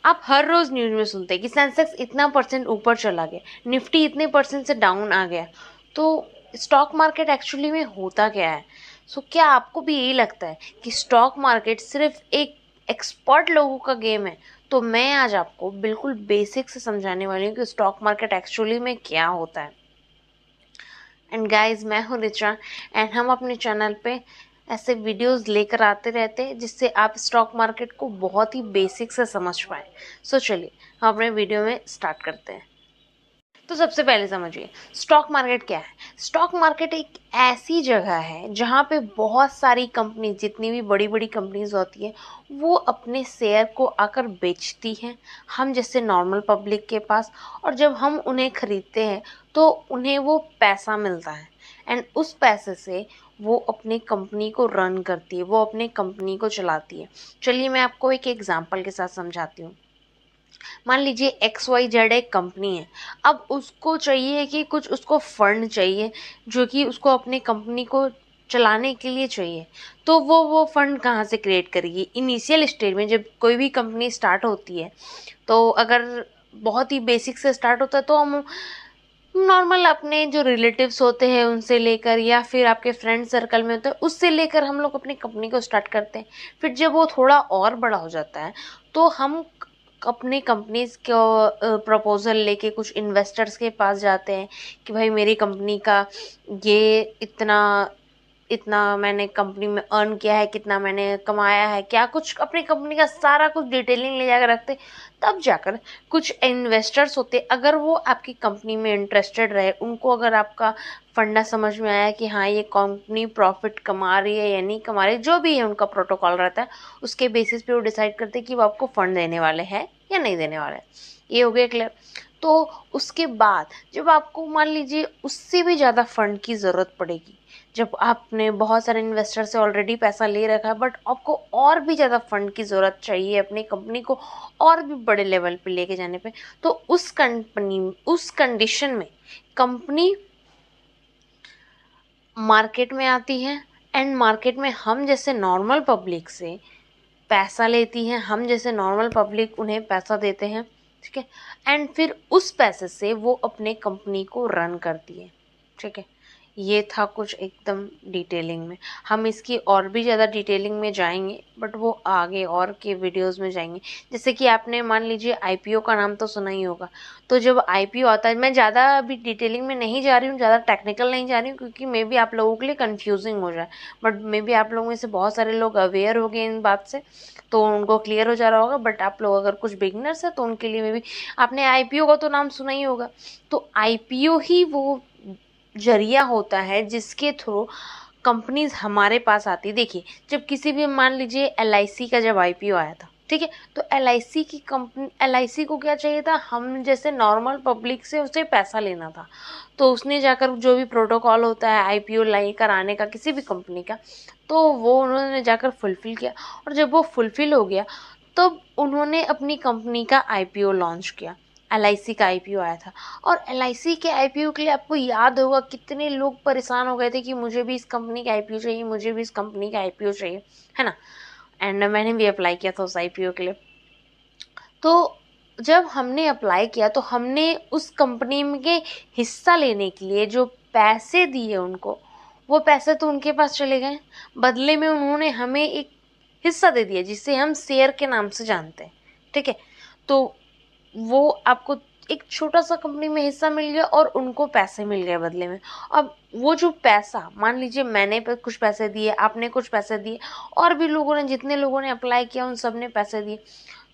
आप हर रोज न्यूज में सुनते हैं कि सेंसेक्स इतना परसेंट ऊपर चला गया, निफ्टी इतने परसेंट से डाउन आ गया। तो स्टॉक मार्केट एक्चुअली में होता क्या है? क्या आपको भी यही लगता है कि स्टॉक मार्केट सिर्फ एक एक्सपर्ट लोगों का गेम है? तो मैं आज आपको बिल्कुल बेसिक से समझाने वाली हूँ कि स्टॉक मार्केट एक्चुअली में क्या होता है। एंड गाइस, मैं हूँ रिचा एंड हम अपने चैनल पे ऐसे वीडियोस लेकर आते रहते हैं जिससे आप स्टॉक मार्केट को बहुत ही बेसिक से समझ पाए। चलिए हम अपने वीडियो में स्टार्ट करते हैं। तो सबसे पहले समझिए स्टॉक मार्केट क्या है। स्टॉक मार्केट एक ऐसी जगह है जहाँ पे बहुत सारी कंपनी, जितनी भी बड़ी बड़ी कंपनीज होती है, वो अपने शेयर को आकर बेचती हैं हम जैसे नॉर्मल पब्लिक के पास। और जब हम उन्हें खरीदते हैं तो उन्हें वो पैसा मिलता है एंड उस पैसे से वो अपनी कंपनी को रन करती है, वो अपने कंपनी को चलाती है। चलिए मैं आपको एक एग्जांपल के साथ समझाती हूँ। मान लीजिए XYZ एक कंपनी है। अब उसको चाहिए कि कुछ उसको फंड चाहिए जो कि उसको अपने कंपनी को चलाने के लिए चाहिए। तो वो फंड कहाँ से क्रिएट करेगी? इनिशियल स्टेज में जब कोई भी कंपनी स्टार्ट होती है, तो अगर बहुत ही बेसिक से स्टार्ट होता है तो हम नॉर्मल अपने जो रिलेटिव्स होते हैं उनसे लेकर, या फिर आपके फ्रेंड सर्कल में होते हैं उससे लेकर हम लोग अपनी कंपनी को स्टार्ट करते हैं। फिर जब वो थोड़ा और बड़ा हो जाता है तो हम अपनी कंपनीज को प्रपोजल लेके कुछ इन्वेस्टर्स के पास जाते हैं कि भाई मेरी कंपनी का ये इतना इतना मैंने कंपनी में अर्न किया है, कितना मैंने कमाया है, क्या कुछ अपनी कंपनी का सारा कुछ डिटेलिंग ले जाकर रखते। तब जाकर कुछ इन्वेस्टर्स होते, अगर वो आपकी कंपनी में इंटरेस्टेड रहे, उनको अगर आपका फंडा समझ में आया कि हाँ ये कंपनी प्रॉफिट कमा रही है या नहीं कमा रही, जो भी है उनका प्रोटोकॉल रहता है, उसके बेसिस पे वो डिसाइड करते हैं कि वो आपको फंड देने वाले हैं या नहीं देने वाले हैं। ये हो गया क्लियर। तो उसके बाद जब आपको मान लीजिए उससे भी ज़्यादा फंड की ज़रूरत पड़ेगी, जब आपने बहुत सारे इन्वेस्टर से ऑलरेडी पैसा ले रखा है बट आपको और भी ज़्यादा फंड की ज़रूरत चाहिए अपनी कंपनी को और भी बड़े लेवल पे लेके जाने पे, तो उस कंडीशन में कंपनी मार्केट में आती है एंड मार्केट में हम जैसे नॉर्मल पब्लिक से पैसा लेती है, हम जैसे नॉर्मल पब्लिक उन्हें पैसा देते हैं, ठीक है। एंड फिर उस पैसे से वो अपने कंपनी को रन करती है, ठीक है। ये था कुछ एकदम डिटेलिंग में। हम इसकी और भी ज़्यादा डिटेलिंग में जाएंगे बट वो आगे और के वीडियोस में जाएंगे। जैसे कि आपने मान लीजिए आईपीओ का नाम तो सुना ही होगा। तो जब आईपीओ आता है, मैं ज़्यादा अभी डिटेलिंग में नहीं जा रही हूँ, ज़्यादा टेक्निकल नहीं जा रही हूँ क्योंकि मे बी आप लोगों के लिए कन्फ्यूजिंग हो जाए, बट मे बी आप लोगों में से बहुत सारे लोग अवेयर हो गए इन बात से तो उनको क्लियर हो जा रहा होगा। बट आप लोग अगर कुछ बिगिनर्स है तो उनके लिए मे बी आपने आईपीओ का तो नाम सुना ही होगा। तो आईपीओ ही वो जरिया होता है जिसके थ्रू कंपनीज हमारे पास आती। देखिए जब किसी भी, मान लीजिए LIC का जब आईपीओ आया था, ठीक है, तो LIC की कंपनी, LIC को क्या चाहिए था, हम जैसे नॉर्मल पब्लिक से उसे पैसा लेना था। तो उसने जाकर जो भी प्रोटोकॉल होता है आईपीओ लेकर आने का किसी भी कंपनी का, तो वो उन्होंने जाकर फुलफिल किया। और जब वो फुलफिल हो गया तब उन्होंने अपनी कंपनी का आईपीओ लॉन्च किया। LIC का आईपीओ आया था। और LIC के आईपीओ के लिए आपको याद होगा कितने लोग परेशान हो गए थे कि मुझे भी इस कंपनी का आईपीओ चाहिए, मुझे भी इस कंपनी का आईपीओ चाहिए, है ना। एंड मैंने भी अप्लाई किया था उस आईपीओ के लिए। तो जब हमने अप्लाई किया तो हमने उस कंपनी में हिस्सा लेने के लिए जो पैसे दिए उनको, वो पैसे तो उनके पास चले गए, बदले में उन्होंने हमें एक हिस्सा दे दिया जिसे हम शेयर के नाम से जानते हैं, ठीक है। तो वो आपको एक छोटा सा कंपनी में हिस्सा मिल गया और उनको पैसे मिल गए बदले में। अब वो जो पैसा, मान लीजिए मैंने कुछ पैसे दिए, आपने कुछ पैसे दिए, और भी लोगों ने, जितने लोगों ने अप्लाई किया उन सब ने पैसे दिए,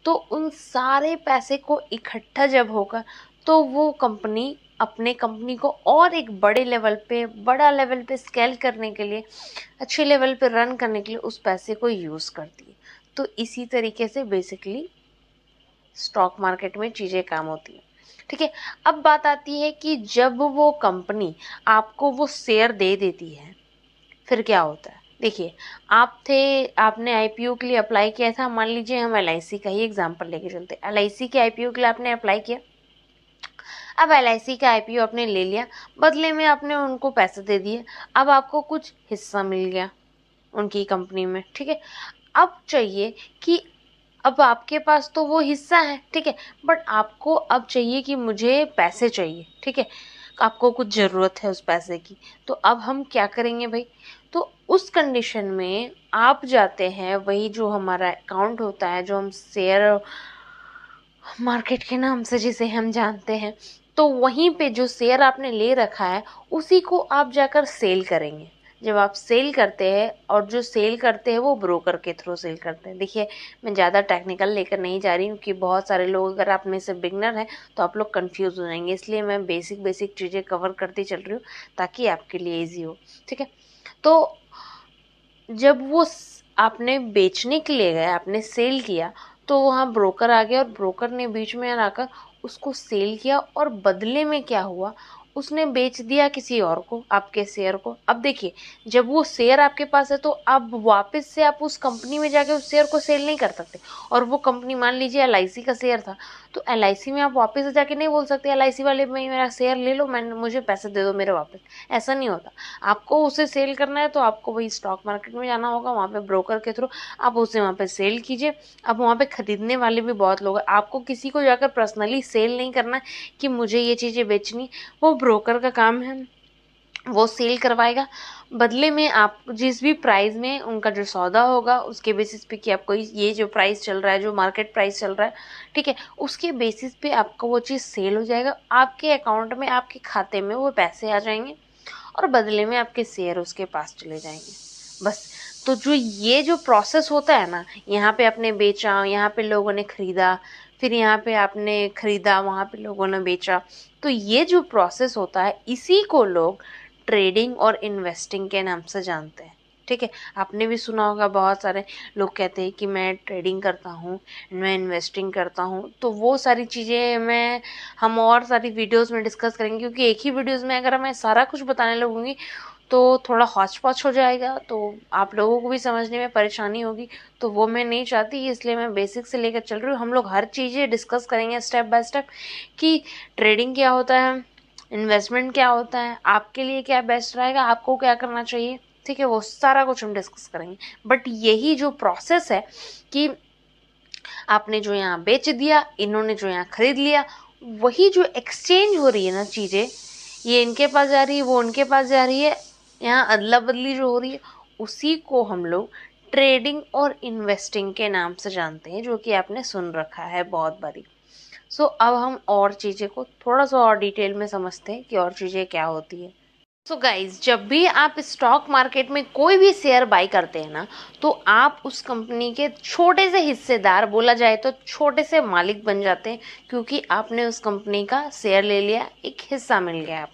तो उन सारे पैसे को इकट्ठा जब होगा तो वो कंपनी अपने कंपनी को और एक बड़ा लेवल पे स्केल करने के लिए, अच्छे लेवल पे रन करने के लिए उस पैसे को यूज़ करती है। तो इसी तरीके से बेसिकली स्टॉक मार्केट में चीज़ें काम होती हैं, ठीक है। अब बात आती है कि जब वो कंपनी आपको वो शेयर दे देती है फिर क्या होता है। देखिए आपने आईपीओ के लिए अप्लाई किया था, मान लीजिए हम LIC का ही एग्जांपल लेके चलते हैं। LIC के आईपीओ के लिए आपने अप्लाई किया। अब LIC का आईपीओ आपने ले लिया, बदले में आपने उनको पैसे दे दिए, अब आपको कुछ हिस्सा मिल गया उनकी कंपनी में, ठीक है। अब चाहिए कि अब आपके पास तो वो हिस्सा है, ठीक है, बट आपको अब चाहिए कि मुझे पैसे चाहिए, ठीक है, आपको कुछ ज़रूरत है उस पैसे की, तो अब हम क्या करेंगे भाई? तो उस कंडीशन में आप जाते हैं, वही जो हमारा अकाउंट होता है, जो हम शेयर मार्केट के नाम से जिसे हम जानते हैं, तो वहीं पे जो शेयर आपने ले रखा है उसी को आप जाकर सेल करेंगे। जब आप सेल करते हैं, और जो सेल करते हैं वो ब्रोकर के थ्रू सेल करते हैं। देखिए, मैं ज़्यादा टेक्निकल लेकर नहीं जा रही हूँ कि बहुत सारे लोग, अगर आप में से बिगनर हैं तो आप लोग कंफ्यूज हो जाएंगे, इसलिए मैं बेसिक बेसिक चीज़ें कवर करती चल रही हूँ ताकि आपके लिए ईजी हो, ठीक है। तो जब वो आपने बेचने के लिए गए, आपने सेल किया, तो वहाँ ब्रोकर आ गया और ब्रोकर ने बीच में आकर उसको सेल किया, और बदले में क्या हुआ, उसने बेच दिया किसी और को आपके शेयर को। अब देखिए, जब वो शेयर आपके पास है तो अब वापस से आप उस कंपनी में जाके उस शेयर को सेल नहीं कर सकते। और वो कंपनी मान लीजिए LIC का शेयर था, तो LIC में आप वापस से जाके नहीं बोल सकते LIC वाले में मेरा शेयर ले लो, मैंने मुझे पैसे दे दो मेरे वापस। ऐसा नहीं होता। आपको उसे सेल करना है तो आपको वही स्टॉक मार्केट में जाना होगा, वहाँ पे ब्रोकर के थ्रू आप उसे वहाँ पे सेल कीजिए। अब वहाँ पे खरीदने वाले भी बहुत लोग हैं, आपको किसी को जाकर पर्सनली सेल नहीं करना है कि मुझे ये चीज़ें बेचनी, वो ब्रोकर का काम है, वो सेल करवाएगा। बदले में आप जिस भी प्राइस में उनका जो सौदा होगा उसके बेसिस पे कि आपको ये जो प्राइस चल रहा है, जो मार्केट प्राइस चल रहा है, ठीक है, उसके बेसिस पे आपको वो चीज़ सेल हो जाएगा, आपके अकाउंट में, आपके खाते में वो पैसे आ जाएंगे, और बदले में आपके शेयर उसके पास चले जाएंगे, बस। तो जो ये जो प्रोसेस होता है ना, यहाँ पे आपने बेचा, यहाँ पे लोगों ने खरीदा, फिर यहाँ पे आपने खरीदा, वहाँ पे लोगों ने बेचा, तो ये जो प्रोसेस होता है इसी को लोग ट्रेडिंग और इन्वेस्टिंग के नाम से जानते हैं, ठीक है। आपने भी सुना होगा, बहुत सारे लोग कहते हैं कि मैं ट्रेडिंग करता हूँ, मैं इन्वेस्टिंग करता हूँ। तो वो सारी चीज़ें हम और सारी वीडियोस में डिस्कस करेंगे, क्योंकि एक ही वीडियोस में अगर मैं सारा कुछ बताने लगूंगी तो थोड़ा हौच पौच हो जाएगा, तो आप लोगों को भी समझने में परेशानी होगी, तो वो मैं नहीं चाहती, इसलिए मैं बेसिक से लेकर चल रही हूँ। हम लोग हर चीज़ें डिस्कस करेंगे स्टेप बाय स्टेप, कि ट्रेडिंग क्या होता है, इन्वेस्टमेंट क्या होता है, आपके लिए क्या बेस्ट रहेगा, आपको क्या करना चाहिए, ठीक है, वो सारा कुछ हम डिस्कस करेंगे। बट यही जो प्रोसेस है कि आपने जो यहाँ बेच दिया, इन्होंने जो यहाँ खरीद लिया, वही जो एक्सचेंज हो रही है ना चीज़ें, ये इनके पास जा रही है, वो उनके पास जा रही है, यहाँ अदला बदली जो हो रही है, उसी को हम लोग ट्रेडिंग और इन्वेस्टिंग के नाम से जानते हैं, जो कि आपने सुन रखा है बहुत बारी। सो अब हम और चीज़ें को थोड़ा सा और डिटेल में समझते हैं कि और चीज़ें क्या होती है। सो गाइज, जब भी आप स्टॉक मार्केट में कोई भी शेयर बाई करते हैं ना, तो आप उस कंपनी के छोटे से हिस्सेदार, बोला जाए तो छोटे से मालिक बन जाते हैं, क्योंकि आपने उस कंपनी का शेयर ले लिया, एक हिस्सा मिल गया आपको।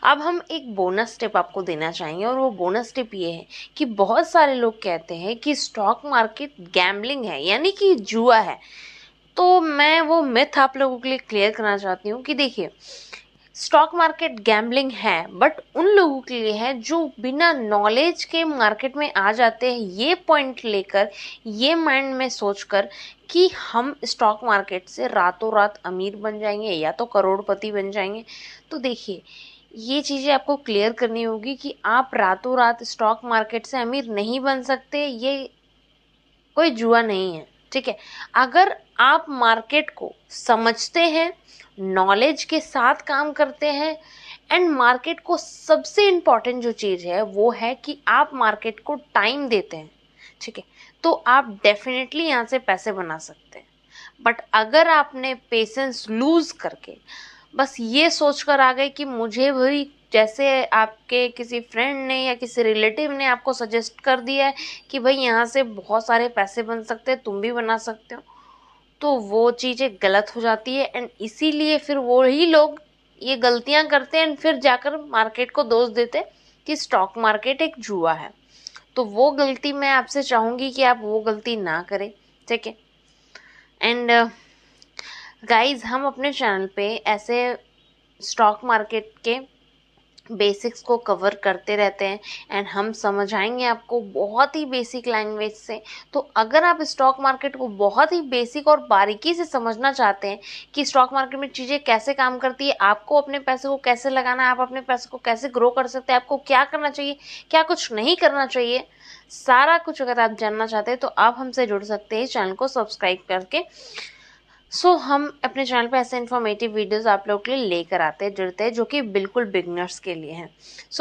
अब हम एक बोनस टिप आपको देना चाहेंगे, और वो बोनस टिप ये है कि बहुत सारे लोग कहते हैं कि स्टॉक मार्केट गैम्बलिंग है, यानी कि जुआ है। तो मैं वो मिथ आप लोगों के लिए क्लियर करना चाहती हूँ कि देखिए, स्टॉक मार्केट गैम्बलिंग है, बट उन लोगों के लिए है जो बिना नॉलेज के मार्केट में आ जाते हैं, ये पॉइंट लेकर, ये माइंड में सोचकर कि हम स्टॉक मार्केट से रातों रात अमीर बन जाएंगे या तो करोड़पति बन जाएंगे। तो देखिए, ये चीज़ें आपको क्लियर करनी होगी कि आप रातों रात स्टॉक मार्केट से अमीर नहीं बन सकते, ये कोई जुआ नहीं है, ठीक है। अगर आप मार्केट को समझते हैं, नॉलेज के साथ काम करते हैं, एंड मार्केट को सबसे इम्पॉर्टेंट जो चीज़ है वो है कि आप मार्केट को टाइम देते हैं, ठीक है, तो आप डेफिनेटली यहाँ से पैसे बना सकते हैं। बट अगर आपने पेशेंस लूज करके बस ये सोचकर आ गए कि मुझे भाई, जैसे आपके किसी फ्रेंड ने या किसी रिलेटिव ने आपको सजेस्ट कर दिया है कि भाई यहाँ से बहुत सारे पैसे बन सकते हैं, तुम भी बना सकते हो, तो वो चीज़ें गलत हो जाती है, एंड इसीलिए फिर वो ही लोग ये गलतियां करते हैं, एंड फिर जाकर मार्केट को दोष देते हैं कि स्टॉक मार्केट एक जुआ है। तो वो गलती मैं आपसे चाहूँगी कि आप वो गलती ना करें, ठीक है। एंड गाइज, हम अपने चैनल पे ऐसे स्टॉक मार्केट के बेसिक्स को कवर करते रहते हैं एंड हम समझाएंगे आपको बहुत ही बेसिक लैंग्वेज से। तो अगर आप स्टॉक मार्केट को बहुत ही बेसिक और बारीकी से समझना चाहते हैं कि स्टॉक मार्केट में चीज़ें कैसे काम करती है, आपको अपने पैसे को कैसे लगाना है, आप अपने पैसे को कैसे ग्रो कर सकते हैं, आपको क्या करना चाहिए, क्या कुछ नहीं करना चाहिए, सारा कुछ अगर आप जानना चाहते हैं तो आप हमसे जुड़ सकते हैं चैनल को सब्सक्राइब करके। हम अपने चैनल पे ऐसे इन्फॉर्मेटिव वीडियोस आप लोगों के लिए लेकर आते हैं, जुड़ते हैं, जो कि बिल्कुल बिगनर्स के लिए हैं।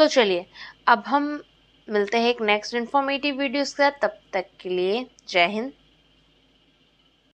चलिए अब हम मिलते हैं एक नेक्स्ट इन्फॉर्मेटिव वीडियोस के साथ, तब तक के लिए जय हिंद।